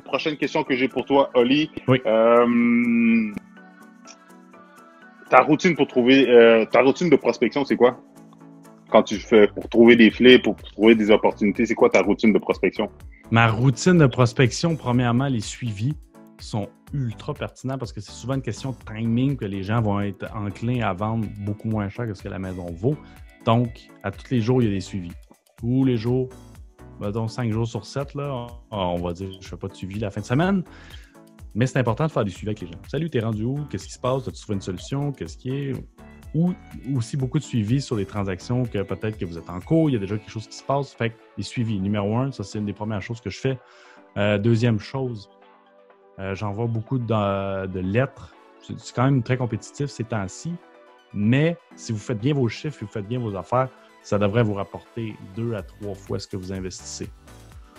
Prochaine question que j'ai pour toi, Oli. Oui. Ta routine de prospection, c'est quoi? Quand tu fais pour trouver des flips, pour trouver des opportunités, c'est quoi ta routine de prospection? Ma routine de prospection, premièrement, les suivis sont ultra pertinents parce que c'est souvent une question de timing que les gens vont être enclins à vendre beaucoup moins cher que ce que la maison vaut. Donc, à tous les jours, il y a des suivis. Tous les jours, mettons 5 jours sur 7, là, on va dire je ne fais pas de suivi la fin de semaine. Mais c'est important de faire des suivis avec les gens. Salut, t'es rendu où? Qu'est-ce qui se passe? As-tu trouvé une solution? Qu'est-ce qui est? Ou aussi beaucoup de suivis sur des transactions que peut-être que vous êtes en cours, il y a déjà quelque chose qui se passe. Fait que les suivis, numéro 1, ça c'est une des premières choses que je fais. Deuxième chose, j'envoie beaucoup de lettres. C'est quand même très compétitif ces temps-ci. Mais si vous faites bien vos chiffres et vous faites bien vos affaires, ça devrait vous rapporter 2 à 3 fois ce que vous investissez.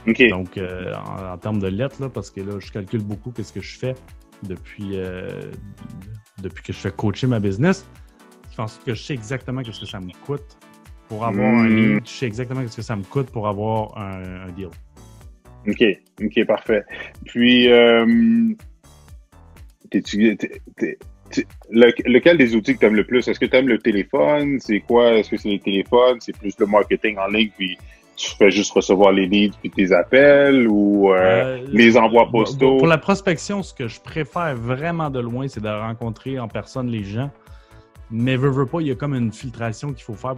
OK. Donc, en termes de lettres, là, parce que là, je calcule beaucoup qu'est-ce que je fais depuis que je fais coacher ma business. Je pense que je sais exactement qu'est-ce que ça me coûte pour avoir un lead. Je sais exactement qu'est-ce que ça me coûte pour avoir un deal. OK. OK, parfait. Puis, lequel des outils que tu aimes le plus? Est-ce que tu aimes le téléphone? C'est quoi? Est-ce que c'est les téléphones? C'est plus le marketing en ligne, puis tu fais juste recevoir les leads puis tes appels ou les envois postaux? Pour la prospection, ce que je préfère vraiment de loin, c'est de rencontrer en personne les gens. Mais veux pas, il y a comme une filtration qu'il faut faire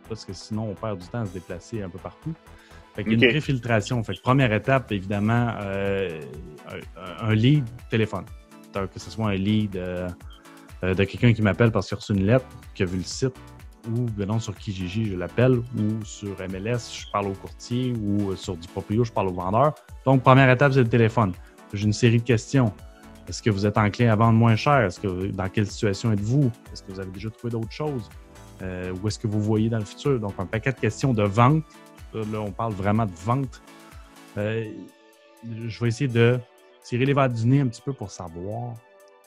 parce que sinon, on perd du temps à se déplacer un peu partout. Fait qu'il y a une pré-filtration. Fait que première étape, évidemment, un lead téléphone. Que ce soit un lead de quelqu'un qui m'appelle parce qu'il a reçu une lettre, qui a vu le site, ou venons sur Kijiji, je l'appelle, ou sur MLS, je parle au courtier, ou sur du proprio, je parle au vendeur. Donc, première étape, c'est le téléphone. J'ai une série de questions. Est-ce que vous êtes enclin à vendre moins cher? Dans quelle situation êtes-vous? Est-ce que vous avez déjà trouvé d'autres choses? Où est-ce que vous voyez dans le futur? Donc, un paquet de questions de vente. Là, on parle vraiment de vente. Je vais essayer de tirer les verres du nez un petit peu pour savoir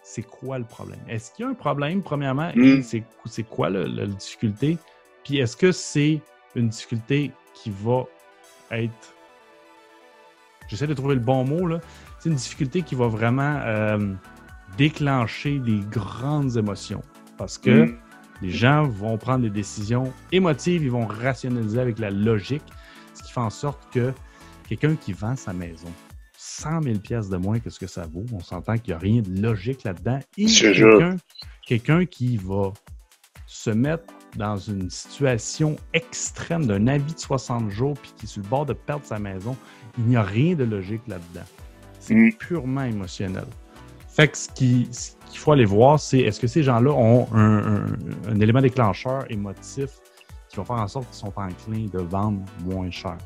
c'est quoi le problème. Est-ce qu'il y a un problème, premièrement, et c'est quoi la difficulté? Puis est-ce que c'est une difficulté qui va être... J'essaie de trouver le bon mot, là. C'est une difficulté qui va vraiment déclencher des grandes émotions. Parce que les gens vont prendre des décisions émotives, ils vont rationaliser avec la logique, ce qui fait en sorte que quelqu'un qui vend sa maison 100 000 pièces de moins que ce que ça vaut, on s'entend qu'il n'y a rien de logique là-dedans. Et quelqu'un qui va se mettre dans une situation extrême d'un avis de 60 jours puis qui est sur le bord de perdre sa maison, il n'y a rien de logique là-dedans. C'est purement émotionnel. Fait que ce qu'il faut aller voir, c'est est-ce que ces gens-là ont un élément déclencheur émotif qui va faire en sorte qu'ils sont enclins de vendre moins cher.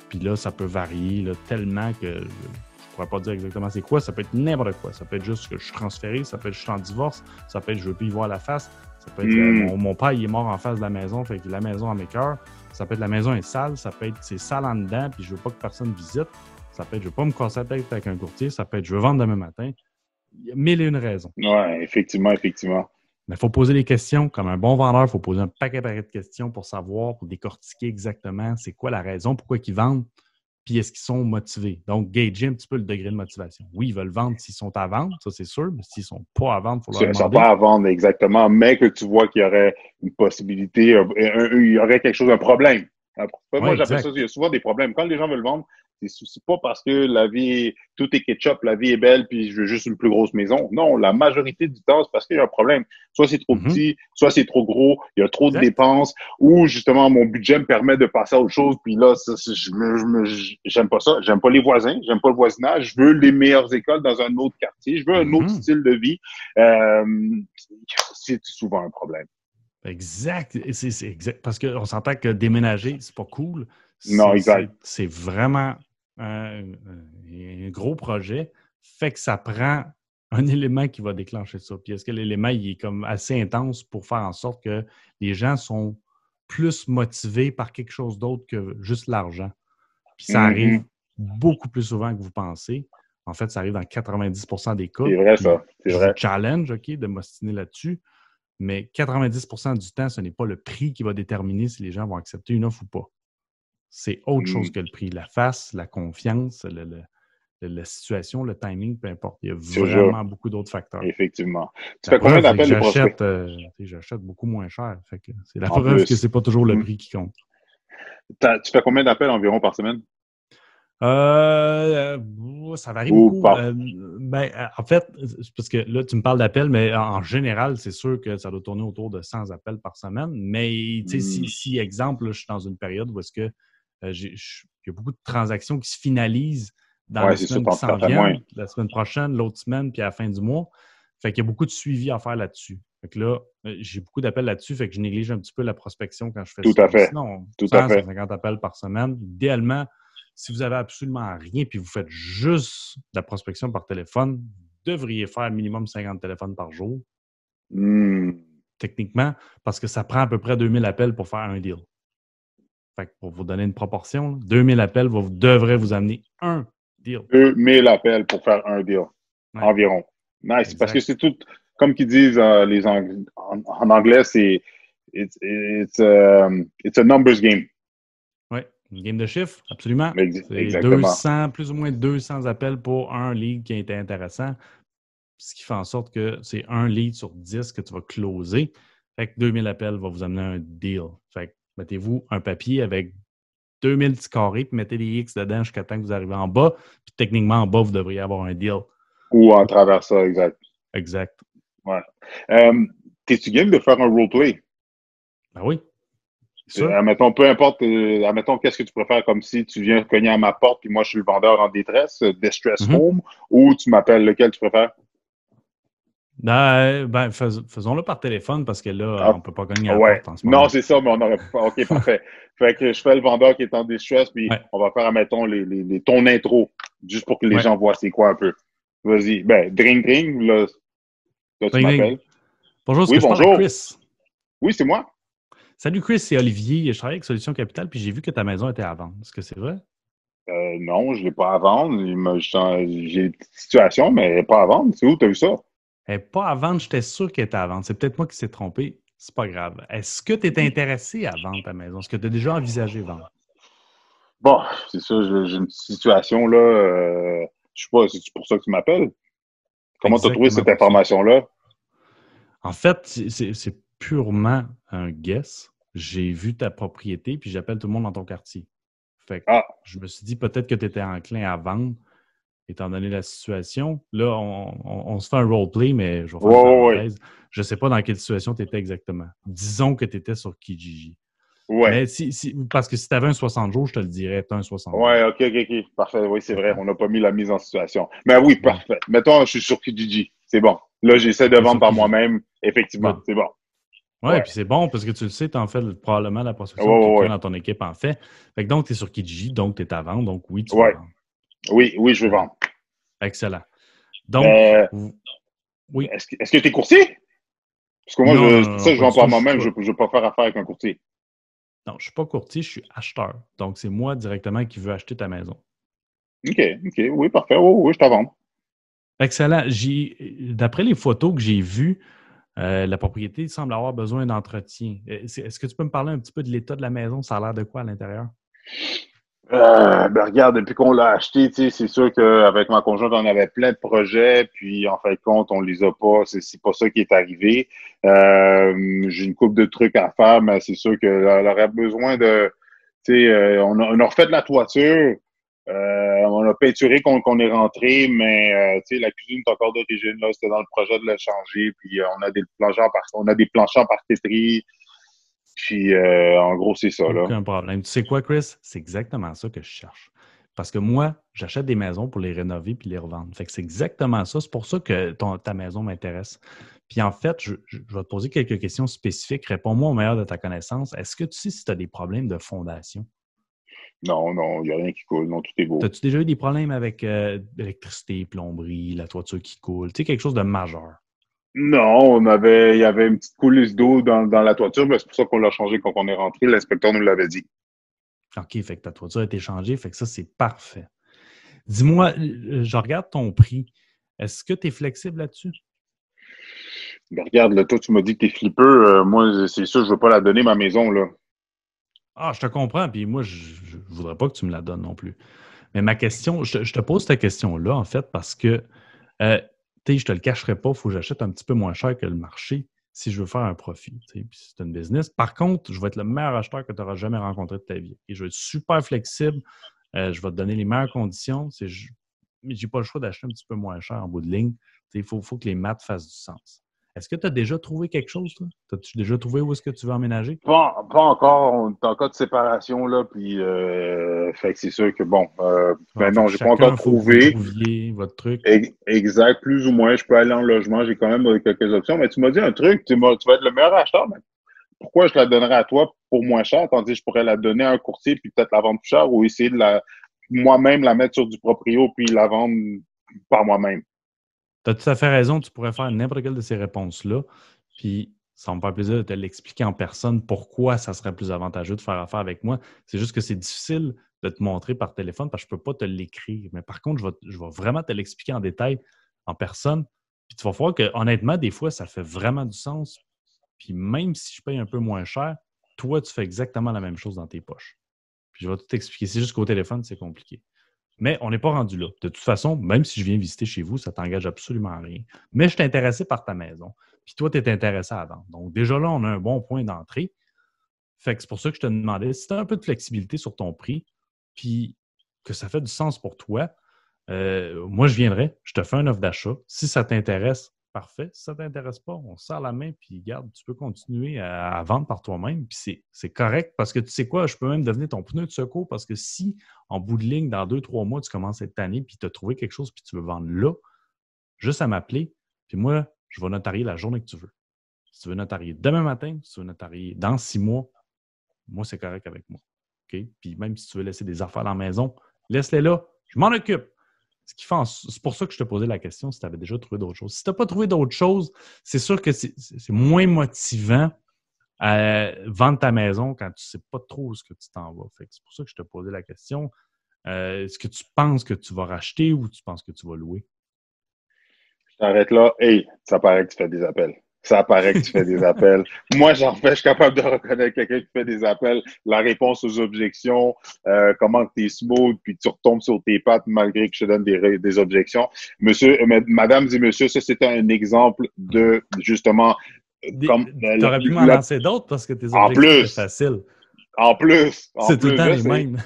Puis là, ça peut varier là, tellement que je ne pourrais pas dire exactement c'est quoi. Ça peut être n'importe quoi. Ça peut être juste que je suis transféré, ça peut être que je suis en divorce, ça peut être que je ne veux plus y voir la face, ça peut être mon père il est mort en face de la maison, fait que la maison a mes cœurs. Ça peut être la maison est sale, ça peut être c'est sale en dedans, puis je veux pas que personne visite. Ça peut être je veux pas me casser la tête avec un courtier, ça peut être je veux vendre demain matin. Il y a mille et une raisons. Oui, effectivement. Mais il faut poser des questions. Comme un bon vendeur, il faut poser un paquet de questions pour savoir, pour décortiquer exactement c'est quoi la raison, pourquoi ils vendent, puis est-ce qu'ils sont motivés. Donc, gager un petit peu le degré de motivation. Oui, ils veulent vendre s'ils sont à vendre, ça c'est sûr, mais s'ils ne sont pas à vendre, il faut leur demander. Ils ne sont pas à vendre exactement, mais que tu vois qu'il y aurait une possibilité, il y aurait quelque chose, un problème. Moi, j'appelle ça, il y a souvent des problèmes. Quand les gens veulent vendre, c'est pas parce que la vie, tout est ketchup, la vie est belle, puis je veux juste une plus grosse maison. Non, la majorité du temps, c'est parce qu'il y a un problème. Soit c'est trop petit, soit c'est trop gros, il y a trop de dépenses, ou justement, mon budget me permet de passer à autre chose, puis là, j'aime pas ça. J'aime pas les voisins, j'aime pas le voisinage, je veux les meilleures écoles dans un autre quartier, je veux un autre style de vie. C'est souvent un problème. Exact. C'est exact. Parce qu'on s'entend que déménager, c'est pas cool. Non, exact. C'est vraiment un gros projet. Fait que ça prend un élément qui va déclencher ça. Puis est-ce que l'élément il est comme assez intense pour faire en sorte que les gens sont plus motivés par quelque chose d'autre que juste l'argent? Puis ça arrive beaucoup plus souvent que vous pensez. En fait, ça arrive dans 90% des cas. C'est vrai, ça. C'est vrai. Je vous challenge, OK, de m'ostiner là-dessus. Mais 90% du temps, ce n'est pas le prix qui va déterminer si les gens vont accepter une offre ou pas. C'est autre chose que le prix. La face, la confiance, la situation, le timing, peu importe. Il y a Toujours. vraiment beaucoup d'autres facteurs. Effectivement. Tu La fais combien preuve, c'est que d'appels de prospects? j'achète beaucoup moins cher. Fait que c'est la En preuve que plus. c'est pas toujours le prix qui compte. Tu fais combien d'appels environ par semaine? Ça varie Ou beaucoup. par... En fait, c'est parce que là, tu me parles d'appels, mais en général, c'est sûr que ça doit tourner autour de 100 appels par semaine. Mais si, exemple, là, je suis dans une période où est-ce que il y a beaucoup de transactions qui se finalisent dans Ouais, les c'est sûr, semaines qui t'en s'en fais moins. viennent, la semaine prochaine, l'autre semaine, puis à la fin du mois. Fait qu'il y a beaucoup de suivi à faire là-dessus. Fait que là, j'ai beaucoup d'appels là-dessus, fait que je néglige un petit peu la prospection quand je fais Tout ça. à Mais fait. sinon, Tout à 100, fait. 150 appels par semaine. Idéalement, si vous avez absolument rien puis vous faites juste de la prospection par téléphone, vous devriez faire minimum 50 téléphones par jour, techniquement, parce que ça prend à peu près 2000 appels pour faire un deal. Fait que pour vous donner une proportion, 2000 appels devrait vous amener un deal. 2000 appels pour faire un deal. Ouais. Environ. Nice. Exact. Parce que c'est tout, comme qu'ils disent en anglais, c'est it's a numbers game. Oui, une game de chiffres, absolument. C'est Exactement. plus ou moins 200 appels pour un lead qui a été intéressant, ce qui fait en sorte que c'est un lead sur 10 que tu vas closer. Fait que 2000 appels va vous amener un deal. Fait que mettez-vous un papier avec 2000 petits carrés, puis mettez des X dedans jusqu'à temps que vous arrivez en bas. Puis techniquement, en bas, vous devriez avoir un deal. Ou en travers ça, exact. Exact. Ouais. T'es-tu game de faire un roleplay? Ben oui. Sûr. Admettons, peu importe, admettons, qu'est-ce que tu préfères, comme si tu viens cogner à ma porte, puis moi, je suis le vendeur en détresse, Distress Home, ou tu m'appelles, lequel tu préfères? Faisons-le par téléphone parce que là, on Ah, ne peut pas gagner à la ouais. porte en ce Non, moment. c'est ça, mais on aurait pas. OK, parfait. Fait que je fais le vendeur qui est en distress, puis Ouais. on va faire, admettons, ton intro, juste pour que les Ouais. gens voient c'est quoi un peu. Vas-y. Ben, dring, là tu Ding, ding. m'appelles. Bonjour, est-ce Oui, que je parle à bonjour. Chris? Oui, c'est moi. Salut Chris, c'est Olivier. Je travaille avec Solutions Capital, puis j'ai vu que ta maison était à vendre. Est-ce que c'est vrai? Non, je l'ai pas à vendre. J'ai une petite situation, mais elle n'est pas à vendre. C'est où, tu as vu ça? Elle n'est pas à vendre, j'étais sûr qu'elle était à vendre. C'est peut-être moi qui s'est trompé. C'est pas grave. Est-ce que tu es intéressé à vendre ta maison? Est-ce que tu as déjà envisagé vendre? Bon, c'est ça, j'ai une situation là. Je sais pas, c'est pour ça que tu m'appelles? Comment tu as trouvé Exactement cette pour ça. information-là? En fait, c'est purement un guess. J'ai vu ta propriété, puis j'appelle tout le monde dans ton quartier. Fait que Ah, je me suis dit peut-être que tu étais enclin à vendre, étant donné la situation. Là, on se fait un roleplay, mais je vais faire une ouais. parenthèse. Je ne sais pas dans quelle situation tu étais exactement. Disons que tu étais sur Kijiji. Ouais. Mais parce que si tu avais un 60 jours, je te le dirais, tu as un 60 jours. Ouais, ok. Parfait. Oui, c'est vrai. OK? On n'a pas mis la mise en situation. Mais oui, Ouais. parfait. Mettons, je suis sur Kijiji. C'est bon. Là, j'essaie de Tu es vendre sur par Kijiji. moi-même. Effectivement, Good. c'est bon. Ouais, Ouais. puis c'est bon parce que tu le sais, tu en fais probablement la Ouais, prospection, ouais, quelqu'un ouais. dans ton équipe en fait. Fait que donc, tu es sur Kijiji, donc tu es à vendre, donc oui, tu veux Ouais. vendre. Oui, je veux Excellent. vendre. Excellent. Donc, Mais oui. est-ce que tu es courtier? Parce que moi, Non, non, c'est non, pour ça non, que je pas du vends par tout. Je suis moi-même. pas. Je ne veux pas faire affaire avec un courtier. Non, je suis pas courtier, je suis acheteur. Donc, c'est moi directement qui veux acheter ta maison. OK. Oui, parfait. Oui, je t'avance. Excellent. D'après les photos que j'ai vues, la propriété semble avoir besoin d'entretien. Est-ce que tu peux me parler un petit peu de l'état de la maison? Ça a l'air de quoi à l'intérieur? Ben regarde, depuis qu'on l'a acheté, tu sais, c'est sûr qu'avec ma conjointe, on avait plein de projets, puis en fin de compte, on les a pas. C'est pas ça qui est arrivé. J'ai une couple de trucs à faire, mais c'est sûr qu'elle aurait besoin de, tu sais, on a refait de la toiture, on a peinturé qu'on est rentré, mais tu sais, la cuisine est encore d'origine là. C'était dans le projet de la changer, puis on a des planchers en parqueterie, puis en gros, c'est ça là. Aucun problème. Tu sais quoi, Chris? C'est exactement ça que je cherche. Parce que moi, j'achète des maisons pour les rénover puis les revendre. Fait que c'est exactement ça. C'est pour ça que ta maison m'intéresse. Puis en fait, je vais te poser quelques questions spécifiques. Réponds-moi au meilleur de ta connaissance. Est-ce que tu sais si tu as des problèmes de fondation? Non, il n'y a rien qui coule. Non, tout est beau. As-tu déjà eu des problèmes avec l'électricité, plomberie, la toiture qui coule? Tu sais, quelque chose de majeur. Non, il y avait une petite coulisse d'eau dans la toiture, mais c'est pour ça qu'on l'a changé quand on est rentré. L'inspecteur nous l'avait dit. OK, fait que ta toiture a été changée. Fait que ça, c'est parfait. Dis-moi, je regarde ton prix. Est-ce que tu es flexible là-dessus? Mais regarde, là, toi, tu m'as dit que t'es flipper. Moi, c'est sûr, je veux pas la donner, ma maison, là. Ah, je te comprends, puis moi, je ne voudrais pas que tu me la donnes non plus. Mais ma question, je te pose cette question-là, en fait, parce que, tu sais, je te le cacherai pas, il faut que j'achète un petit peu moins cher que le marché si je veux faire un profit. Puis c'est une business. Par contre, je vais être le meilleur acheteur que tu auras jamais rencontré de ta vie. Et je vais être super flexible. Je vais te donner les meilleures conditions. Mais je n'ai pas le choix d'acheter un petit peu moins cher en bout de ligne. Il faut que les maths fassent du sens. Est-ce que tu as déjà trouvé quelque chose, toi? As-tu déjà trouvé où est-ce que tu veux emménager? Pas encore, on est en cas de séparation, là, puis fait que c'est sûr que bon, Ah, ben fait non, que j'ai pas encore chacun, il faut que vous trouvé. trouviez votre truc. Exact, plus ou moins, je peux aller en logement, j'ai quand même quelques options, mais tu m'as dit un truc, tu vas être le meilleur acheteur, mais pourquoi je la donnerais à toi pour moins cher, tandis que je pourrais la donner à un courtier puis peut-être la vendre plus cher ou essayer de moi-même la mettre sur du proprio puis la vendre par moi-même. Tu as tout à fait raison, tu pourrais faire n'importe quelle de ces réponses-là. Puis, ça va me faire plaisir de te l'expliquer en personne pourquoi ça serait plus avantageux de faire affaire avec moi. C'est juste que c'est difficile de te montrer par téléphone parce que je ne peux pas te l'écrire. Mais par contre, je vais vraiment te l'expliquer en détail en personne. Puis tu vas voir que honnêtement, des fois, ça fait vraiment du sens. Puis même si je paye un peu moins cher, toi, tu fais exactement la même chose dans tes poches. Puis je vais tout t'expliquer. C'est juste qu'au téléphone, c'est compliqué. Mais on n'est pas rendu là. De toute façon, même si je viens visiter chez vous, ça ne t'engage absolument à rien. Mais je suis intéressé par ta maison. Puis toi, tu es intéressé à vendre. Donc, déjà là, on a un bon point d'entrée. Fait que c'est pour ça que je te demandais si tu as un peu de flexibilité sur ton prix, puis que ça fait du sens pour toi. Moi, je viendrai, je te fais une offre d'achat. Si ça t'intéresse, parfait. Si ça ne t'intéresse pas, on se serre la main, puis garde, tu peux continuer à vendre par toi-même. Puis c'est correct parce que tu sais quoi, je peux même devenir ton pneu de secours parce que si, en bout de ligne, dans 2, 3 mois, tu commences à être tanné, puis tu as trouvé quelque chose, puis tu veux vendre là, juste à m'appeler, puis moi, je vais notarier la journée que tu veux. Si tu veux notarier demain matin, si tu veux notarier dans 6 mois, moi, c'est correct avec moi. OK? Puis même si tu veux laisser des affaires à la maison, laisse-les là, je m'en occupe. C'est pour ça que je te posais la question si tu avais déjà trouvé d'autres choses. Si tu n'as pas trouvé d'autres choses, c'est sûr que c'est moins motivant à vendre ta maison quand tu ne sais pas trop où ce que tu t'en vas. C'est pour ça que je te posais la question. Est-ce que tu penses que tu vas racheter ou tu penses que tu vas louer? Je t'arrête là. Hey, ça paraît que tu fais des appels. Ça paraît que tu fais des appels. Moi, j'en fais, je suis capable de reconnaître quelqu'un qui fait des appels, la réponse aux objections, comment tu es smooth, puis tu retombes sur tes pattes malgré que je te donne des objections. Mesdames et messieurs, ça, c'était un exemple de, justement, comme, Tu aurais pu m'en lancer d'autres parce que tes en objections étaient plus, faciles. en C'est tout le plus, temps je les sais. mêmes.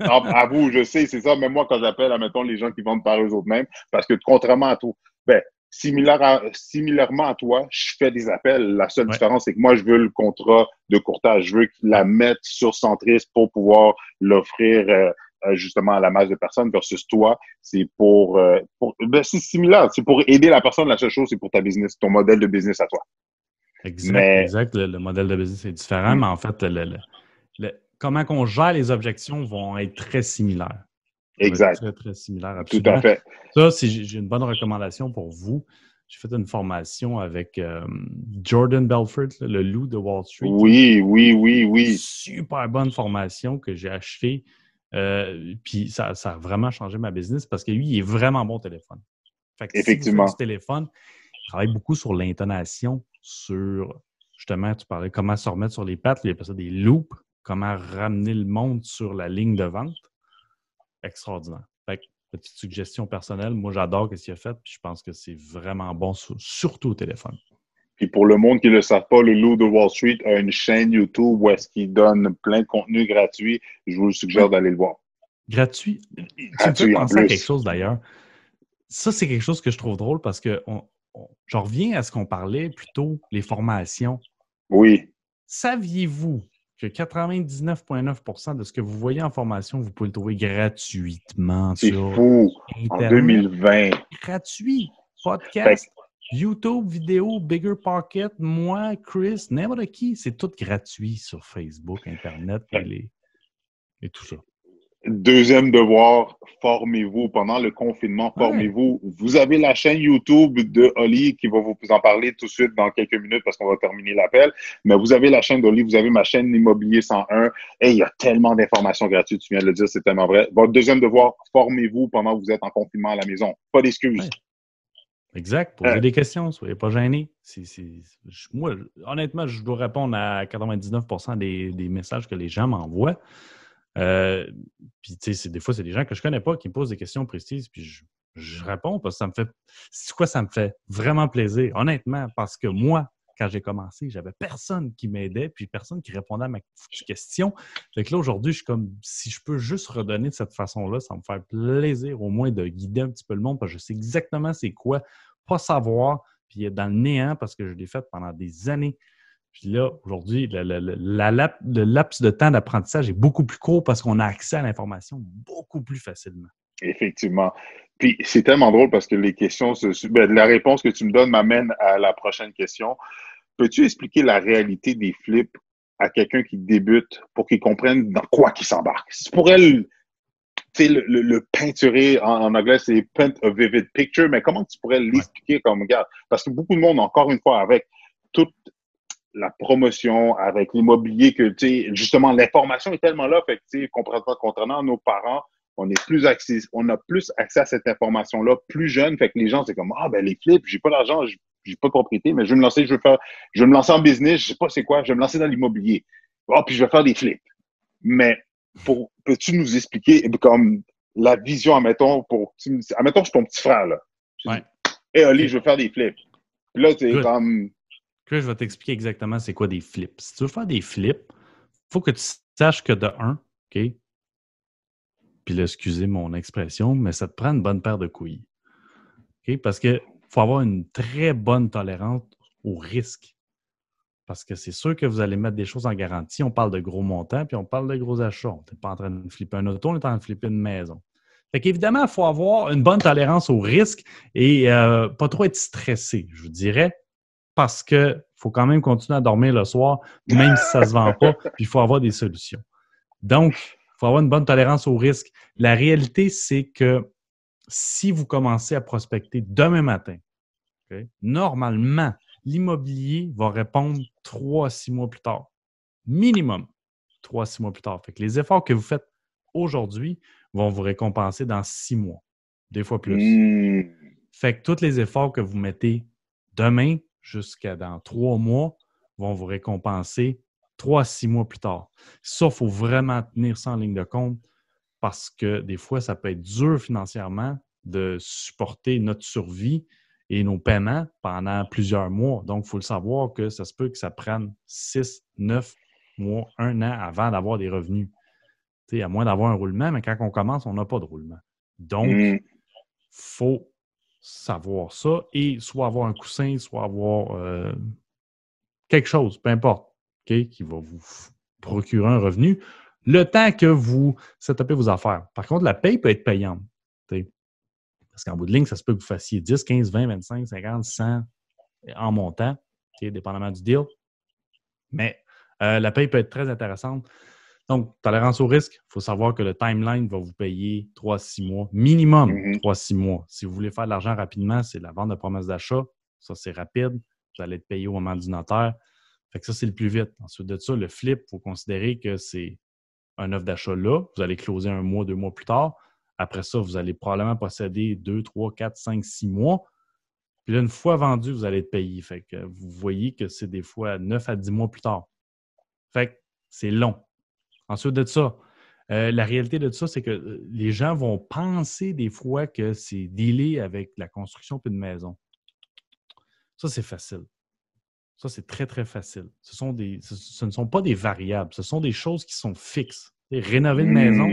À vous, je sais, c'est ça. Même moi, quand j'appelle, admettons, les gens qui vendent par eux autres mêmes, parce que contrairement à tout, ben, similairement à toi, je fais des appels. La seule Ouais. différence, c'est que moi, je veux le contrat de courtage. Je veux qu'ils la mettent sur Centris pour pouvoir l'offrir justement à la masse de personnes versus toi, c'est ben, c'est similaire. C'est pour aider la personne. La seule chose, c'est pour ta business, ton modèle de business à toi. Exact, Mais, exact. Le modèle de business est différent, mais en fait, comment on gère les objections vont être très similaires. Ça va être exact. très, très similaire, Tout à absolument. fait. Ça, si j'ai une bonne recommandation pour vous. J'ai fait une formation avec Jordan Belfort, le loup de Wall Street. Oui, oui, oui, oui. Super bonne formation que j'ai achetée. Puis ça a vraiment changé ma business parce que lui, il est vraiment bon au téléphone. Fait que si vous faites du Effectivement. téléphone, il travaille beaucoup sur l'intonation, sur justement, tu parlais comment se remettre sur les pattes, il appelle ça des loops, comment ramener le monde sur la ligne de vente. Extraordinaire. Fait que, petite suggestion personnelle, moi j'adore ce qu'il a fait, puis je pense que c'est vraiment bon, surtout au téléphone. Puis pour le monde qui ne le savent pas, le loup de Wall Street a une chaîne YouTube où est-ce qu'il donne plein de contenu gratuit. Je vous suggère Oui, d'aller le voir. gratuit. Tu me fais Gratuit en penser à quelque plus. chose d'ailleurs. Ça, c'est quelque chose que je trouve drôle parce que je reviens à ce qu'on parlait plus tôt, les formations. Oui, Saviez-vous que 99,9% de ce que vous voyez en formation, vous pouvez le trouver gratuitement c'est sur fou. En Internet? 2020. Gratuit. Fait que Podcast, YouTube, vidéo, Bigger Pocket, moi, Chris, n'importe qui, c'est tout gratuit sur Facebook, Internet et tout ça. deuxième devoir, formez-vous. Pendant le confinement, Ouais. formez-vous. Vous avez la chaîne YouTube de Oli qui va vous en parler tout de suite dans quelques minutes parce qu'on va terminer l'appel. Mais vous avez la chaîne d'Oli, vous avez ma chaîne Immobilier 101. Et il y a tellement d'informations gratuites, tu viens de le dire, c'est tellement vrai. Votre deuxième devoir, formez-vous pendant que vous êtes en confinement à la maison. Pas d'excuses. Ouais. Exact. Posez des questions, soyez pas gênés. Moi, honnêtement, je dois répondre à 99% des messages que les gens m'envoient. Puis, tu sais, des fois, c'est des gens que je connais pas qui me posent des questions précises, puis je réponds parce que ça me fait... C'est quoi? Ça me fait vraiment plaisir, honnêtement, parce que moi, quand j'ai commencé, j'avais personne qui m'aidait, puis personne qui répondait à mes questions. Fait que là, aujourd'hui, je suis comme, si je peux juste redonner de cette façon-là, ça me fait plaisir au moins de guider un petit peu le monde, parce que je sais exactement c'est quoi, pas savoir, puis être dans le néant, parce que je l'ai fait pendant des années. Puis là, aujourd'hui, le laps de temps d'apprentissage est beaucoup plus court parce qu'on a accès à l'information beaucoup plus facilement. Effectivement. Puis c'est tellement drôle parce que les questions, la réponse que tu me donnes m'amène à la prochaine question. Peux-tu expliquer la réalité des flips à quelqu'un qui débute pour qu'il comprenne dans quoi qu'il s'embarque? Si tu pourrais le peinturer en anglais, c'est paint a vivid picture, mais comment tu pourrais l'expliquer comme regarde? Parce que beaucoup de monde, encore une fois, avec toute la promotion, avec l'immobilier, que tu sais, justement, l'information est tellement là, fait que tu sais, contrairement à nos parents, on a plus accès à cette information-là plus jeune, fait que les gens, c'est comme, ah, ben, les flips, j'ai pas d'argent, j'ai pas de propriété, mais je vais me lancer, je vais me lancer en business, je sais pas c'est quoi, je vais me lancer dans l'immobilier. Ah, puis je vais faire des flips. Mais, peux-tu nous expliquer, comme, la vision, admettons, admettons, je suis ton petit frère, là. Ouais. Hey, Oli, je veux faire des flips. Puis là, c'est comme, Là, je vais t'expliquer exactement c'est quoi des flips. Si tu veux faire des flips, il faut que tu saches que de un, OK? Puis là, excusez mon expression, mais ça te prend une bonne paire de couilles. OK? Parce qu'il faut avoir une très bonne tolérance au risque. Parce que c'est sûr que vous allez mettre des choses en garantie. On parle de gros montants, puis on parle de gros achats. On n'est pas en train de flipper un auto, on est en train de flipper une maison. Fait qu'évidemment, il faut avoir une bonne tolérance au risque et pas trop être stressé, je vous dirais, parce qu'il faut quand même continuer à dormir le soir, même si ça ne se vend pas, puis il faut avoir des solutions. Donc, il faut avoir une bonne tolérance au risque. La réalité, c'est que si vous commencez à prospecter demain matin, okay, normalement, l'immobilier va répondre 3 à 6 mois plus tard. Minimum 3 à 6 mois plus tard. Fait que les efforts que vous faites aujourd'hui vont vous récompenser dans 6 mois, des fois plus. Fait que tous les efforts que vous mettez demain jusqu'à dans 3 mois vont vous récompenser 3 à 6 mois plus tard. Ça, il faut vraiment tenir ça en ligne de compte parce que des fois, ça peut être dur financièrement de supporter notre survie et nos paiements pendant plusieurs mois. Donc, il faut le savoir que ça se peut que ça prenne 6, 9 mois, 1 an avant d'avoir des revenus. Tu sais, à moins d'avoir un roulement, mais quand on commence, on n'a pas de roulement. Donc, il faut savoir ça et soit avoir un coussin, soit avoir quelque chose, peu importe, okay, qui va vous procurer un revenu, le temps que vous setupez vos affaires. Par contre, la paye peut être payante. T'sais. Parce qu'en bout de ligne, ça se peut que vous fassiez 10, 15, 20, 25, 50, 100 en montant, okay, dépendamment du deal. Mais la paye peut être très intéressante. Donc, tolérance au risque, il faut savoir que le timeline va vous payer 3 à 6 mois, minimum 3 à 6 mois. Si vous voulez faire de l'argent rapidement, c'est la vente de promesses d'achat. Ça, c'est rapide. Vous allez être payé au moment du notaire. Fait que ça, c'est le plus vite. Ensuite de ça, le flip, il faut considérer que c'est un offre d'achat là. Vous allez closer 1 mois, 2 mois plus tard. Après ça, vous allez probablement posséder 2, 3, 4, 5, 6 mois. Puis là, une fois vendu, vous allez être payé. Fait que vous voyez que c'est des fois 9 à 10 mois plus tard. Fait que c'est long. Ensuite de ça, la réalité de ça, c'est que les gens vont penser des fois que c'est dealé avec la construction puis une maison. Ça, c'est facile. Ça, c'est très, très facile. Ce ne sont pas des variables. Ce sont des choses qui sont fixes. Rénover une maison,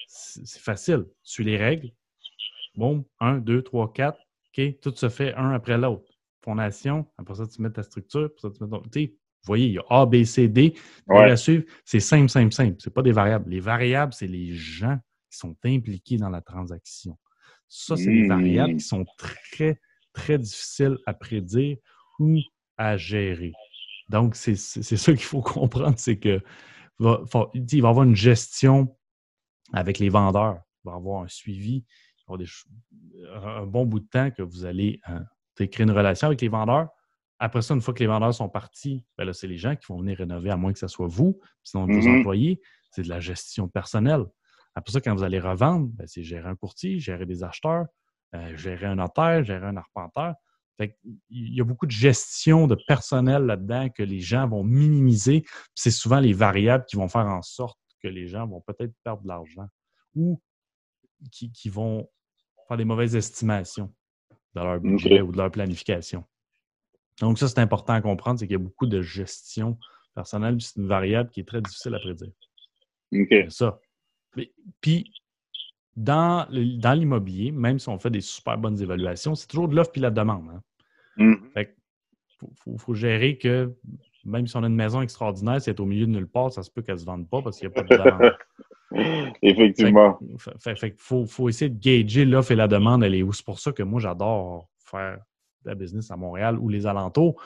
c'est facile. Tu suis les règles. Bon, 1, 2, 3, 4. OK, tout se fait un après l'autre. Fondation, après ça, tu mets ta structure, après ça, tu mets ton... Vous voyez, il y a A, B, C, D. Ouais. La suivre, c'est simple, simple, simple. Ce n'est pas des variables. Les variables, c'est les gens qui sont impliqués dans la transaction. Ça, c'est des variables qui sont très, très difficiles à prédire ou à gérer. Donc, c'est ça qu'il faut comprendre, c'est que il va y avoir une gestion avec les vendeurs. Il va y avoir un suivi. Il va y avoir un bon bout de temps que vous allez créer une relation avec les vendeurs. Après ça, une fois que les vendeurs sont partis, ben là, c'est les gens qui vont venir rénover, à moins que ce soit vous, sinon vos employés. C'est de la gestion personnelle. Après ça, quand vous allez revendre, ben, c'est gérer un courtier, gérer des acheteurs, gérer un notaire, gérer un arpenteur. Fait il y a beaucoup de gestion de personnel là-dedans que les gens vont minimiser. C'est souvent les variables qui vont faire en sorte que les gens vont peut-être perdre de l'argent ou qui vont faire des mauvaises estimations de leur budget ou de leur planification. Donc, ça, c'est important à comprendre, c'est qu'il y a beaucoup de gestion personnelle, puis c'est une variable qui est très difficile à prédire. C'est ça. Puis, dans l'immobilier, même si on fait des super bonnes évaluations, c'est toujours de l'offre puis la demande. Hein? Fait qu'il faut gérer que même si on a une maison extraordinaire, si elle est au milieu de nulle part, ça se peut qu'elle ne se vende pas parce qu'il n'y a pas de demande. Effectivement. Fait qu'il faut essayer de gager l'offre et la demande, elle est où. C'est pour ça que moi, j'adore faire de la business à Montréal ou les alentours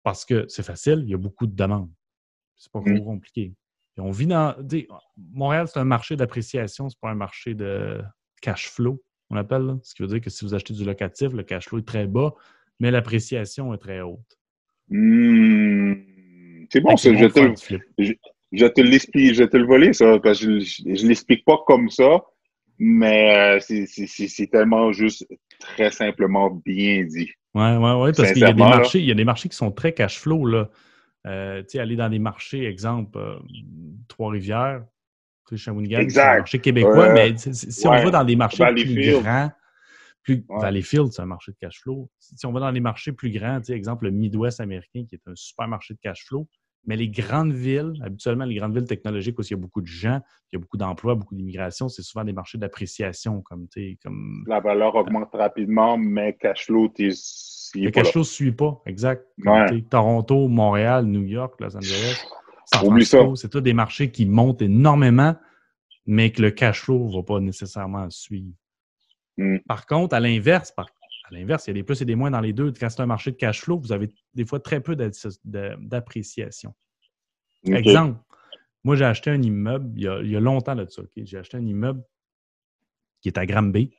parce que c'est facile, il y a beaucoup de demandes. C'est pas trop compliqué. Puis on vit dans... Montréal, c'est un marché d'appréciation, c'est pas un marché de cash flow, on appelle. Là. Ce qui veut dire que si vous achetez du locatif, le cash flow est très bas, mais l'appréciation est très haute. C'est bon, ça. Je te le voler, ça, parce que je l'explique pas comme ça, mais c'est tellement juste très simplement bien dit. Oui, parce qu'il y a des marchés qui sont très cash flow, là. Aller dans des marchés, exemple, Trois-Rivières, Shawinigan, c'est un marché québécois, mais si on va dans des marchés plus grands, Valleyfield, c'est un marché de cash flow. Si on va dans les marchés plus grands, exemple le Midwest américain, qui est un super marché de cash flow, mais les grandes villes, habituellement les grandes villes technologiques où il y a beaucoup de gens, il y a beaucoup d'emplois, beaucoup d'immigration, c'est souvent des marchés d'appréciation. Comme la valeur augmente rapidement, mais cash flow, le cash flow ne suit pas, exact. Toronto, Montréal, New York, Los Angeles, San Francisco, c'est tous des marchés qui montent énormément, mais que le cash flow ne va pas nécessairement suivre. Par contre, à l'inverse, il y a des plus et des moins dans les deux. Quand c'est un marché de cash flow, vous avez des fois très peu d'appréciation. Exemple, moi, j'ai acheté un immeuble il y a longtemps de ça. J'ai acheté un immeuble qui est à Granby,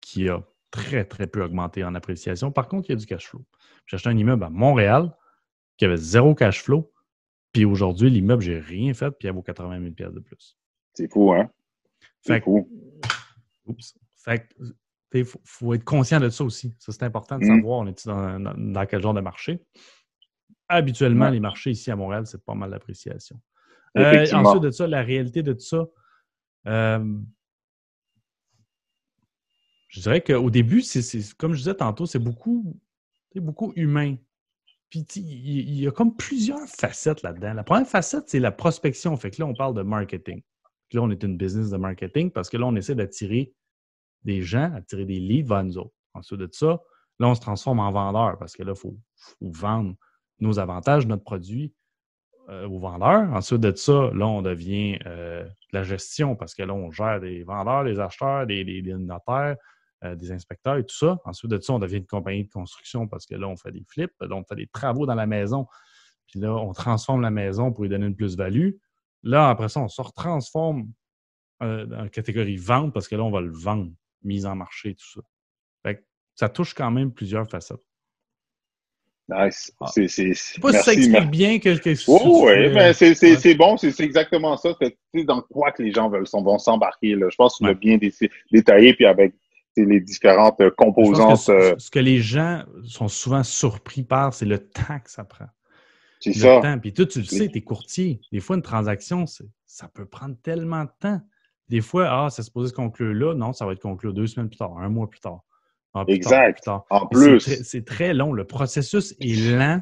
qui a très, très peu augmenté en appréciation. Par contre, il y a du cash flow. J'ai acheté un immeuble à Montréal qui avait zéro cash flow. Puis aujourd'hui, l'immeuble, j'ai rien fait, puis il vaut 80 000 de plus. C'est fou, hein? C'est fou. Fait qu'il faut être conscient de ça aussi. Ça, c'est important de savoir on est dans quel genre de marché. Habituellement, les marchés ici à Montréal, c'est pas mal d'appréciation. Ensuite de ça, la réalité de tout ça, je dirais qu'au début, c'est comme je disais tantôt, c'est beaucoup humain. Puis il y a comme plusieurs facettes là-dedans. La première facette, c'est la prospection. Fait que là, on parle de marketing. Là, on est une business de marketing parce que là, on essaie d'attirer des gens, attirer des leads vers nous autres. Ensuite de ça, là, on se transforme en vendeur parce que là, il faut vendre nos avantages, notre produit aux vendeurs. Ensuite de ça, là, on devient de la gestion parce que là, on gère des vendeurs, des acheteurs, des notaires, des inspecteurs et tout ça. Ensuite de ça, on devient une compagnie de construction parce que là, on fait des flips, là, on fait des travaux dans la maison. Puis là, on transforme la maison pour lui donner une plus-value. Là, après ça, on se retransforme en catégorie vente parce que là, on va le vendre, mise en marché, tout ça. Fait que ça touche quand même plusieurs facettes. Nice. Je ne sais pas si ça explique bien que c'est bon, c'est exactement ça. C'est dans quoi que les gens vont s'embarquer. Là. Je pense que tu l'as bien détaillé, puis avec les différentes composantes. Ce que les gens sont souvent surpris par, c'est le temps que ça prend. C'est ça. Le temps. Puis toi, tu le sais, tu es courtier. Des fois, une transaction, ça peut prendre tellement de temps. Des fois, c'est supposé se conclure là. Non, ça va être conclu 2 semaines plus tard, 1 mois plus tard. Exact. En plus. C'est très long. Le processus est lent.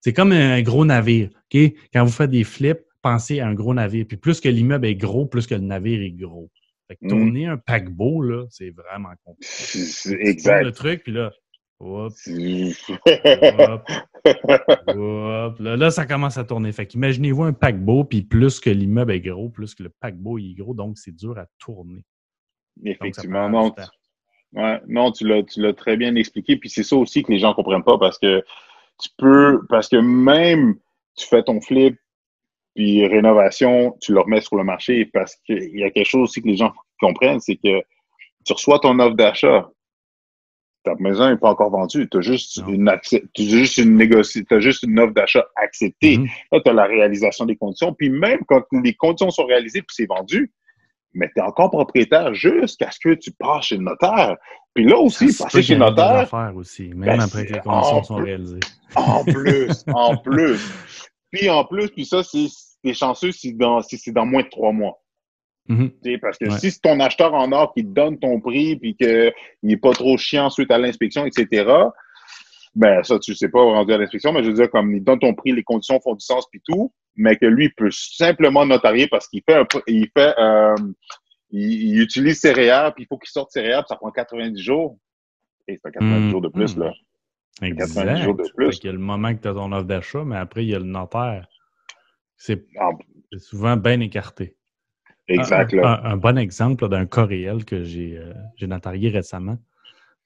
C'est comme un gros navire. Okay? Quand vous faites des flips, pensez à un gros navire. Puis plus que l'immeuble est gros, plus que le navire est gros. Fait que tourner un paquebot, là, c'est vraiment compliqué. C'est exact. Le truc, puis là, là, ça commence à tourner. Fait qu'imaginez-vous un paquebot, puis plus que l'immeuble est gros, plus que le paquebot est gros, donc c'est dur à tourner. Effectivement, non, tu l'as très bien expliqué, puis c'est ça aussi que les gens ne comprennent pas parce que même tu fais ton flip, puis rénovation, tu le remets sur le marché parce qu'il y a quelque chose aussi que les gens comprennent, c'est que tu reçois ton offre d'achat. Ta maison n'est pas encore vendue. Tu as juste une offre d'achat acceptée. Là, tu as la réalisation des conditions. Puis même quand les conditions sont réalisées puis c'est vendu, mais tu es encore propriétaire jusqu'à ce que tu passes chez le notaire. Puis là aussi, passer chez le notaire. Aussi, même après que les conditions sont réalisées. En plus. Puis ça, t'es chanceux si c'est dans moins de 3 mois. Parce que Ouais. si c'est ton acheteur en or qui te donne ton prix puis qu'il n'est pas trop chiant suite à l'inspection, etc., ben ça, tu sais pas rendu à l'inspection, mais je veux dire, comme il donne ton prix, les conditions font du sens puis tout, mais que lui, il peut simplement notarier parce qu'il fait il utilise ses REER, puis il faut qu'il sorte ses REER, puis ça prend 90 jours. Et c'est 90 jours de plus, là. 90 jours de Exact. Fait plus. qu'il y a le moment que tu as ton offre d'achat, mais après, il y a le notaire. C'est Ah, souvent bien écarté. exact, là. Un bon exemple d'un cas réel que j'ai notarié récemment.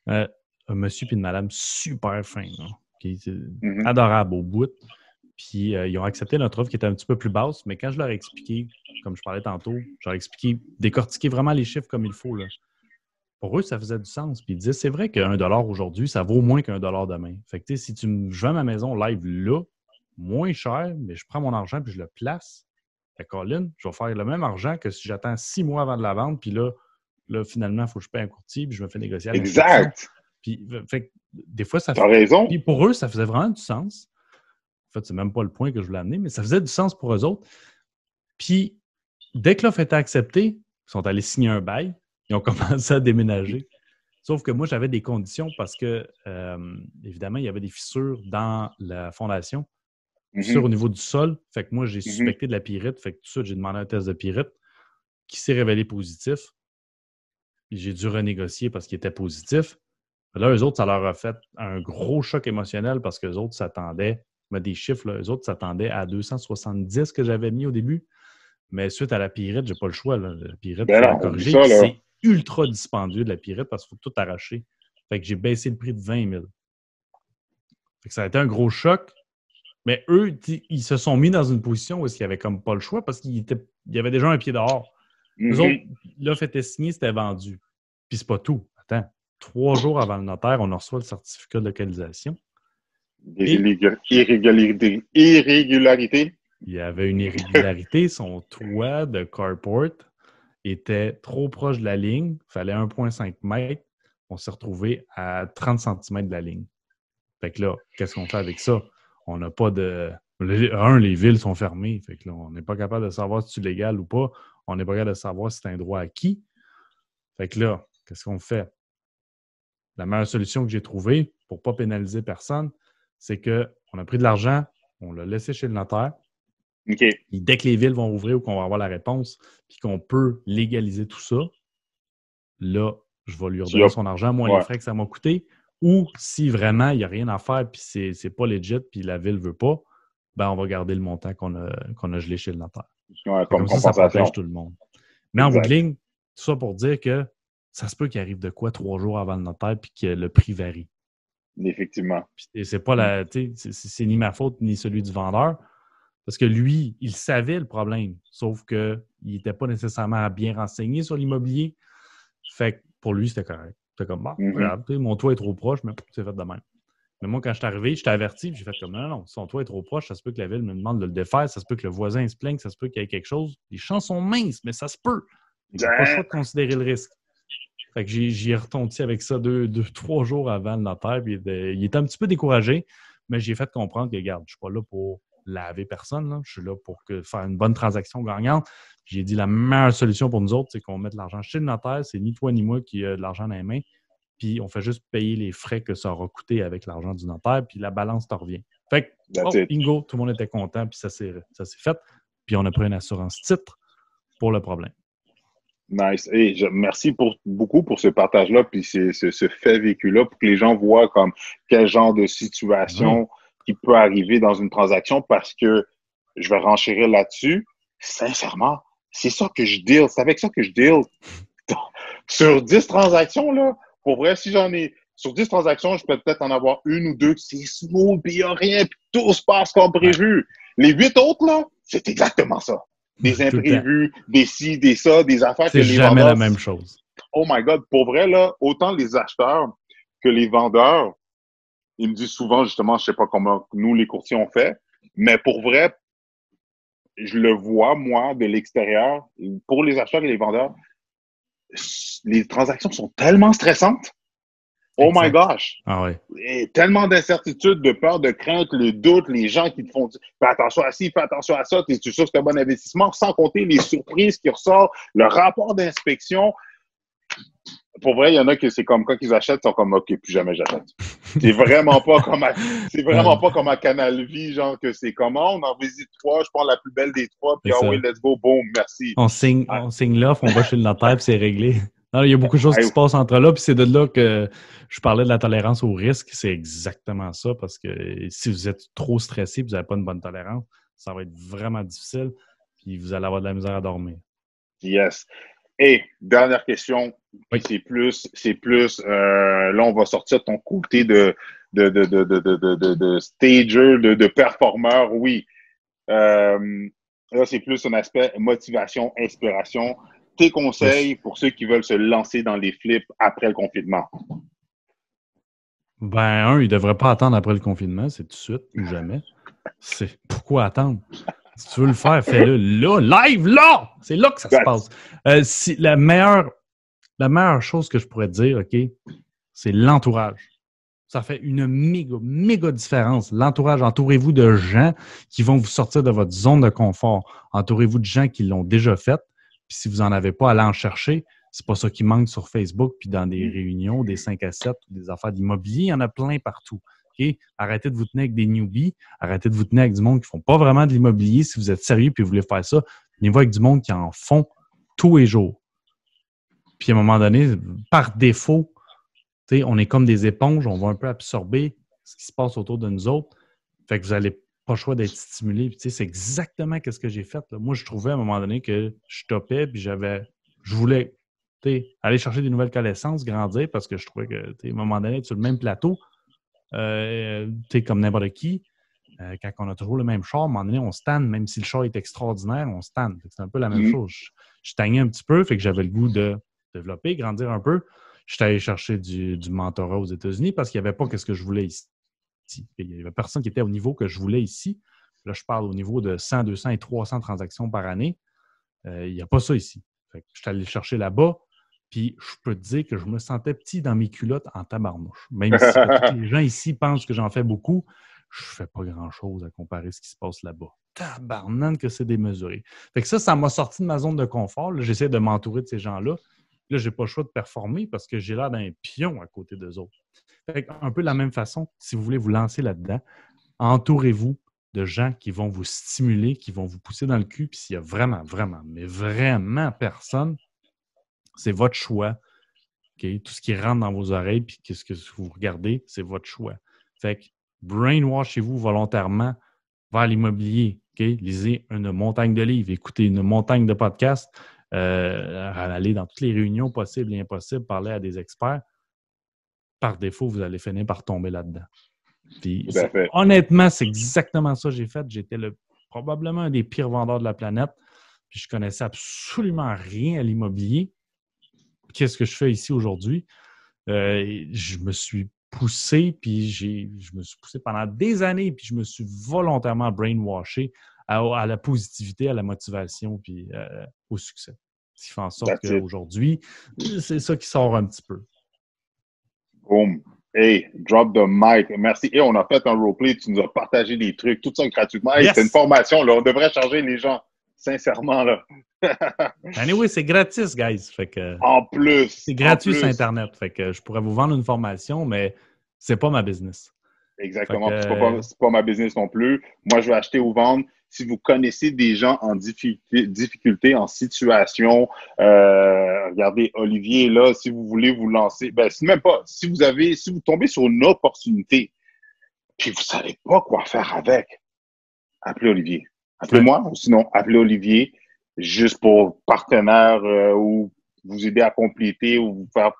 Un monsieur et une madame super fins, là, qui adorable au bout. Puis ils ont accepté notre offre qui était un petit peu plus basse, mais quand je leur ai expliqué, comme je parlais tantôt, je leur ai expliqué, décortiquer vraiment les chiffres comme il faut, là. Pour eux, ça faisait du sens. Puis ils disaient, c'est vrai qu'un dollar aujourd'hui, ça vaut moins qu'un dollar demain. Fait que, tu sais, si je vends ma maison live là, moins cher, mais je prends mon argent puis je le place, à Colin, je vais faire le même argent que si j'attends 6 mois avant de la vendre, puis là finalement, il faut que je paye un courtier, puis je me fais négocier à l'inspection. Exact. Puis, fait, des fois, ça T'as raison. Puis pour eux, ça faisait vraiment du sens. En fait, c'est même pas le point que je voulais amener, mais ça faisait du sens pour eux autres. Puis, dès que l'offre était acceptée, ils sont allés signer un bail, ils ont commencé à déménager. Sauf que moi, j'avais des conditions parce que, évidemment, il y avait des fissures dans la fondation, fissures au niveau du sol. Fait que moi, j'ai suspecté de la pyrite. Fait que tout de suite, j'ai demandé un test de pyrite qui s'est révélé positif. Puis j'ai dû renégocier parce qu'il était positif. Là, eux autres, ça leur a fait un gros choc émotionnel parce qu'eux autres s'attendaient, mais des chiffres, là, eux autres s'attendaient à 270 que j'avais mis au début. Mais suite à la pyrite, j'ai pas le choix. Là. La pyrite, il faut la corriger. Ça, c'est ultra dispendieux de la pyrite parce qu'il faut tout arracher. Fait que j'ai baissé le prix de 20 000. Fait que ça a été un gros choc. Mais eux, ils se sont mis dans une position où il n'y avait comme pas le choix parce qu'il y avait déjà un pied dehors. Eux autres, l'offre était signée, c'était vendu. Puis c'est pas tout. Attends. 3 jours avant le notaire, on reçoit le certificat de localisation. Des irrégularités. Il y avait une irrégularité. Son toit de carport était trop proche de la ligne. Il fallait 1,5 mètres. On s'est retrouvé à 30 cm de la ligne. Fait que là, qu'est-ce qu'on fait avec ça? On n'a pas de... les villes sont fermées. Fait que là, on n'est pas capable de savoir si c'est légal ou pas. On n'est pas capable de savoir si c'est un droit acquis. Fait que là, qu'est-ce qu'on fait? La meilleure solution que j'ai trouvée pour ne pas pénaliser personne, c'est qu'on a pris de l'argent, on l'a laissé chez le notaire. Okay. Et dès que les villes vont ouvrir ou qu'on va avoir la réponse, puis qu'on peut légaliser tout ça, là, je vais lui redonner son argent, moins les frais que ça m'a coûté. Ou si vraiment il n'y a rien à faire, puis c'est pas legit, puis la ville ne veut pas, ben on va garder le montant qu'on a gelé chez le notaire. Comme ça protège tout le monde. Mais en bout de ligne, tout ça pour dire que ça se peut qu'il arrive de quoi 3 jours avant le notaire puis que le prix varie. Effectivement. Et c'est pas c'est ni ma faute ni celui du vendeur. Parce que lui, il savait le problème. Sauf qu'il n'était pas nécessairement bien renseigné sur l'immobilier. Fait que pour lui, c'était correct. C'était comme, regarde, mon toit est trop proche, mais c'est fait de même. Mais moi, quand je suis arrivé, j'étais averti, j'ai fait comme, non, son toit est trop proche, ça se peut que la ville me demande de le défaire, ça se peut que le voisin se plaigne, ça se peut qu'il y ait quelque chose. Les champs sont minces, mais ça se peut. Il n'a pas le choix de considérer le risque. Fait que j'y ai retondi avec ça 3 jours avant le notaire. Puis il était un petit peu découragé, mais j'ai fait comprendre que, regarde, je ne suis pas là pour laver personne. Là. Je suis là pour faire une bonne transaction gagnante. J'ai dit la meilleure solution pour nous autres, c'est qu'on mette l'argent chez le notaire. C'est ni toi ni moi qui a de l'argent dans les mains. Puis on fait juste payer les frais que ça aura coûté avec l'argent du notaire. Puis la balance t'en revient. Fait que, bingo, tout le monde était content. Puis ça s'est fait. Puis on a pris une assurance titre pour le problème. Nice. Et merci beaucoup pour ce partage-là, puis ce fait vécu-là, pour que les gens voient comme quel genre de situation qui peut arriver dans une transaction, parce que je vais renchérir là-dessus. Sincèrement, c'est ça que je deal. C'est avec ça que je deal. Sur 10 transactions, là, pour vrai, si j'en ai sur 10 transactions, je peux peut-être en avoir une ou deux qui c'est smooth, puis il n'y a rien, puis tout se passe comme prévu. Les 8 autres, là, c'est exactement ça. Des imprévus, des ci, des ça, des affaires que les vendeurs... C'est jamais la même chose. Oh my God, pour vrai, là, autant les acheteurs que les vendeurs, ils me disent souvent, justement, je sais pas comment nous, les courtiers, on fait, mais pour vrai, je le vois, moi, de l'extérieur, pour les acheteurs et les vendeurs, les transactions sont tellement stressantes Oh my gosh! Ah ouais. Et tellement d'incertitudes, de peur, de crainte, le doute, les gens qui te font dire fais attention à ci, fais attention à ça, es-tu sûr que c'est un bon investissement, sans compter les surprises qui ressortent, le rapport d'inspection. Pour vrai, il y en a qui c'est comme quand ils achètent, ils sont comme OK, plus jamais j'achète. C'est vraiment pas comme à Canal Vie, genre que c'est comment, on en visite 3, je prends la plus belle des 3, puis ah oui, let's go, boom, merci. On signe l'offre, on va chez le notaire, puis c'est réglé. Non, il y a beaucoup de choses qui se passent entre là, puis c'est de là que je parlais de la tolérance au risque. C'est exactement ça, parce que si vous êtes trop stressé et vous n'avez pas une bonne tolérance, ça va être vraiment difficile, puis vous allez avoir de la misère à dormir. Yes. Et dernière question, oui. c'est plus là, on va sortir de ton côté de stager, de performeur, oui. Là, c'est plus un aspect motivation, inspiration. Tes conseils pour ceux qui veulent se lancer dans les flips après le confinement? Ben, ils ne devraient pas attendre après le confinement, c'est tout de suite ou jamais. C'est pourquoi attendre? Si tu veux le faire, fais-le là, live, là! C'est là que ça se passe. La meilleure chose que je pourrais te dire, OK, c'est l'entourage. Ça fait une méga différence. L'entourage, entourez-vous de gens qui vont vous sortir de votre zone de confort. Entourez-vous de gens qui l'ont déjà fait. Puis si vous n'en avez pas, allez en chercher. C'est pas ça qui manque sur Facebook, puis dans des réunions, des 5 à 7, des affaires d'immobilier, il y en a plein partout. Okay? Arrêtez de vous tenir avec des newbies, arrêtez de vous tenir avec du monde qui ne font pas vraiment de l'immobilier. Si vous êtes sérieux et vous voulez faire ça, venez-vous avec du monde qui en font tous les jours. Puis à un moment donné, par défaut, on est comme des éponges, on va un peu absorber ce qui se passe autour de nous autres. Fait que vous n'avez pas le choix d'être stimulé. Puis, c'est exactement ce que j'ai fait. Là. Moi, je trouvais à un moment donné que je topais, puis je voulais aller chercher des nouvelles connaissances, grandir, parce que je trouvais que, à un moment donné, sur le même plateau, comme n'importe qui, quand on a toujours le même char, à un moment donné, on se tanne, même si le char est extraordinaire, on se tanne. C'est un peu la même chose. Je tagnais un petit peu, fait que j'avais le goût de développer, grandir un peu. Je suis allé chercher du mentorat aux États-Unis parce qu'il n'y avait pas ce que je voulais ici. Il n'y avait personne qui était au niveau que je voulais ici. Là, je parle au niveau de 100, 200 et 300 transactions par année. Il n'y a pas ça ici. Fait que je suis allé le chercher là-bas. Puis, je peux te dire que je me sentais petit dans mes culottes en tabarnouche. Même si tous les gens ici pensent que j'en fais beaucoup, je ne fais pas grand-chose à comparer ce qui se passe là-bas. Tabarnane que c'est démesuré. Fait que ça m'a sorti de ma zone de confort. Là, j'essaie de m'entourer de ces gens-là. Là, je n'ai pas le choix de performer parce que j'ai l'air d'un pion à côté d'eux autres. Fait un peu de la même façon, si vous voulez vous lancer là-dedans, entourez-vous de gens qui vont vous stimuler, qui vont vous pousser dans le cul. Puis s'il y a vraiment, mais vraiment personne, c'est votre choix. Okay? Tout ce qui rentre dans vos oreilles puis ce que vous regardez, c'est votre choix. Fait que brainwashez-vous volontairement vers l'immobilier. Okay? Lisez une montagne de livres, écoutez une montagne de podcasts. Aller dans toutes les réunions possibles et impossibles, parler à des experts, par défaut, vous allez finir par tomber là-dedans. Puis, honnêtement, c'est exactement ça que j'ai fait. J'étais probablement un des pires vendeurs de la planète. Puis, je connaissais absolument rien à l'immobilier. Qu'est-ce que je fais ici aujourd'hui? Je me suis poussé, puis je me suis poussé pendant des années, puis je me suis volontairement brainwashé à la positivité, à la motivation, puis au succès. Ce qui fait en sorte qu'aujourd'hui, c'est ça qui sort un petit peu. Boom. Hey, drop the mic. Merci. Et on a fait un roleplay, tu nous as partagé des trucs, tout ça gratuitement. Hey, c'est une formation, là. On devrait charger les gens, sincèrement, là. Anyway, c'est gratis, guys. Fait que, en plus. C'est gratuit sur Internet. Fait que je pourrais vous vendre une formation, mais c'est pas ma business. Exactement. C'est pas ma business non plus. Moi, je vais acheter ou vendre. Si vous connaissez des gens en difficulté, en situation, regardez, Olivier, là, si vous voulez vous lancer, même pas, si vous tombez sur une opportunité, puis vous savez pas quoi faire avec, appelez Olivier. Appelez-moi, ou sinon, appelez Olivier, juste pour partenaire ou vous aider à compléter ou vous faire...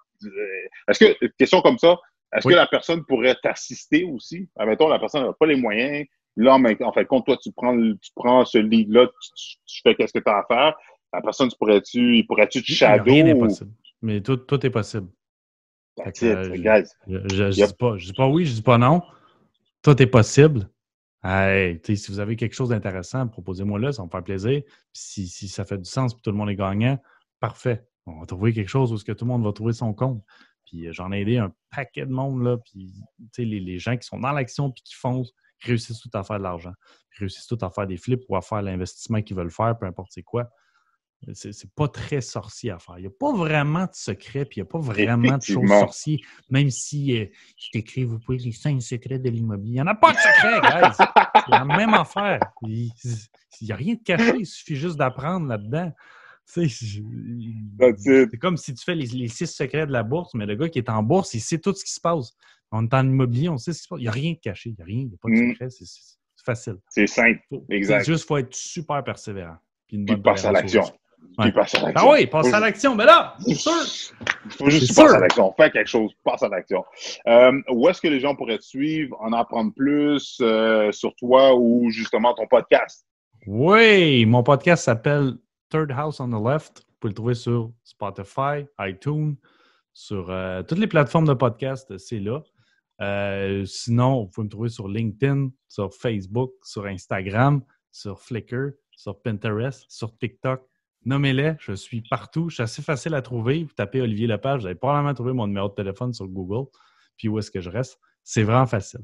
Est-ce que, question comme ça, est-ce que la personne pourrait t'assister aussi? Admettons, la personne n'a pas les moyens. Là, en fait, compte toi, tu prends ce lead-là, tu fais qu'est-ce que tu as à faire. La personne, il pourrait-tu te shadow? Rien n'est possible. Mais tout est possible. Je dis pas oui, je dis pas non. Tout est possible. Hey, si vous avez quelque chose d'intéressant, proposez-moi-le, ça va me faire plaisir. Puis si ça fait du sens et tout le monde est gagnant, parfait. On va trouver quelque chose où tout le monde va trouver son compte. Puis j'en ai aidé un paquet de monde, là. Puis, les gens qui sont dans l'action puis qui foncent réussissent tout à faire de l'argent. Ils réussissent tout à faire des flips ou à faire l'investissement qu'ils veulent faire, peu importe c'est quoi. C'est pas très sorcier à faire. Il n'y a pas vraiment de secret, puis il n'y a pas vraiment de choses sorcières, même si ils t'écrivent, vous pouvez les 5 secrets de l'immobilier. Il n'y en a pas de secret, guys! C'est la même affaire. Il n'y a rien de caché, il suffit juste d'apprendre là-dedans. C'est comme si tu fais les 6 secrets de la bourse, mais le gars qui est en bourse, il sait tout ce qui se passe. On est en immobilier, on sait ce qui se passe. Il n'y a rien de caché, il n'y a pas de secret, c'est facile. C'est simple, exact. Il faut être super persévérant. Puis passe à l'action. Ouais. Ah oui, passe à l'action, mais là, c'est sûr! Il faut juste passer à l'action. Fais quelque chose, passe à l'action. Où est-ce que les gens pourraient te suivre, en apprendre plus sur toi ou justement ton podcast? Oui, mon podcast s'appelle Third House on the Left. Vous pouvez le trouver sur Spotify, iTunes, sur toutes les plateformes de podcast, c'est là. Sinon, vous pouvez me trouver sur LinkedIn, sur Facebook, sur Instagram, sur Flickr, sur Pinterest, sur TikTok. Nommez-les, je suis partout. Je suis assez facile à trouver. Vous tapez Olivier Lepage, vous allez probablement trouver mon numéro de téléphone sur Google. Puis où est-ce que je reste? C'est vraiment facile.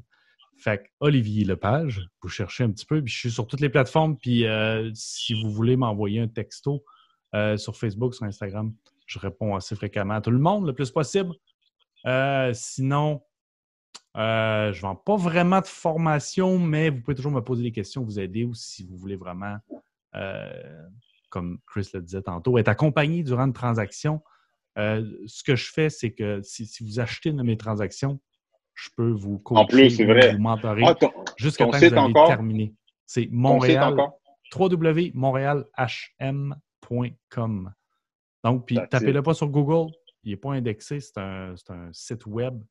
Fait que Olivier Lepage, vous cherchez un petit peu. Puis je suis sur toutes les plateformes. Puis si vous voulez m'envoyer un texto sur Facebook, sur Instagram, je réponds assez fréquemment à tout le monde le plus possible. Sinon, je ne vends pas vraiment de formation, mais vous pouvez toujours me poser des questions, vous aider ou si vous voulez vraiment, comme Chris le disait tantôt, être accompagné durant une transaction. Ce que je fais, c'est que si vous achetez une de mes transactions, je peux vous coacher, en plus, c'est vrai. Vous mentorer jusqu'à temps que vous avez terminé. C'est Montréal, www.montrealhm.com. Donc, puis tapez-le pas sur Google, il n'est pas indexé, c'est un site web.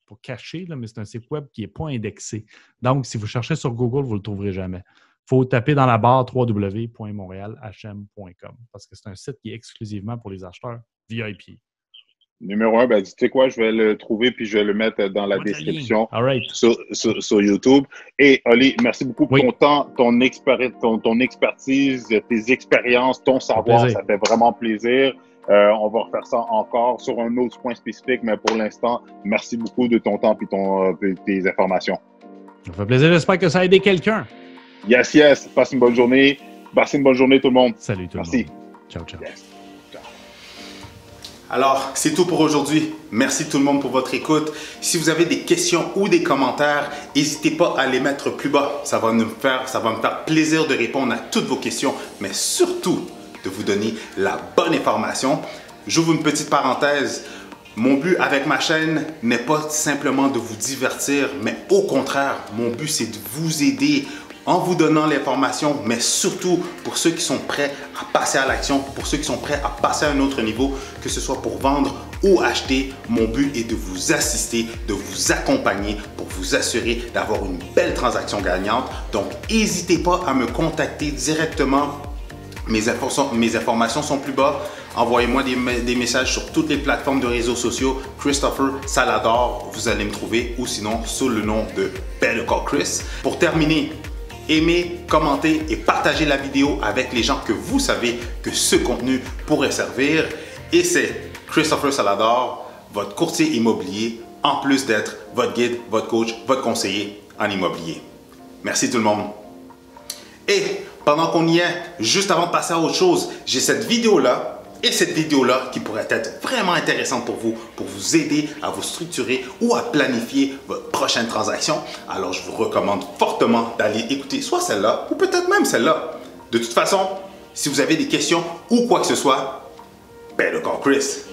Pas caché, là, mais c'est un site web qui n'est pas indexé. Donc, si vous cherchez sur Google, vous ne le trouverez jamais. Il faut taper dans la barre www.montrealhm.com parce que c'est un site qui est exclusivement pour les acheteurs VIP. Numéro 1, tu sais quoi, je vais le trouver puis je vais le mettre dans la description sur YouTube. Et Oli, merci beaucoup pour ton temps, ton expertise, tes expériences, ton savoir. Ça fait vraiment plaisir. On va refaire ça encore sur un autre point spécifique, mais pour l'instant, merci beaucoup de ton temps et tes informations. Ça fait plaisir. J'espère que ça a aidé quelqu'un. Yes. Passe une bonne journée. Passez une bonne journée tout le monde. Salut tout le monde. Merci. Ciao. Yes. Alors, c'est tout pour aujourd'hui. Merci tout le monde pour votre écoute. Si vous avez des questions ou des commentaires, n'hésitez pas à les mettre plus bas. Ça va me faire plaisir de répondre à toutes vos questions, mais surtout de vous donner la bonne information. J'ouvre une petite parenthèse. Mon but avec ma chaîne n'est pas simplement de vous divertir, mais au contraire, mon but c'est de vous aider en vous donnant l'information, mais surtout pour ceux qui sont prêts à passer à l'action, pour ceux qui sont prêts à passer à un autre niveau, que ce soit pour vendre ou acheter. Mon but est de vous assister, de vous accompagner pour vous assurer d'avoir une belle transaction gagnante. Donc, n'hésitez pas à me contacter directement. Mes informations sont plus bas. Envoyez-moi des messages sur toutes les plateformes de réseaux sociaux. Christopher Salador, vous allez me trouver, ou sinon sous le nom de Better Call Chris. Pour terminer, aimez, commentez et partagez la vidéo avec les gens que vous savez que ce contenu pourrait servir. Et c'est Christopher Salador, votre courtier immobilier, en plus d'être votre guide, votre coach, votre conseiller en immobilier. Merci tout le monde. Et pendant qu'on y est, juste avant de passer à autre chose, j'ai cette vidéo-là et cette vidéo-là qui pourrait être vraiment intéressante pour vous aider à vous structurer ou à planifier votre prochaine transaction. Alors, je vous recommande fortement d'aller écouter soit celle-là ou peut-être même celle-là. De toute façon, si vous avez des questions ou quoi que ce soit, Better Call Chris.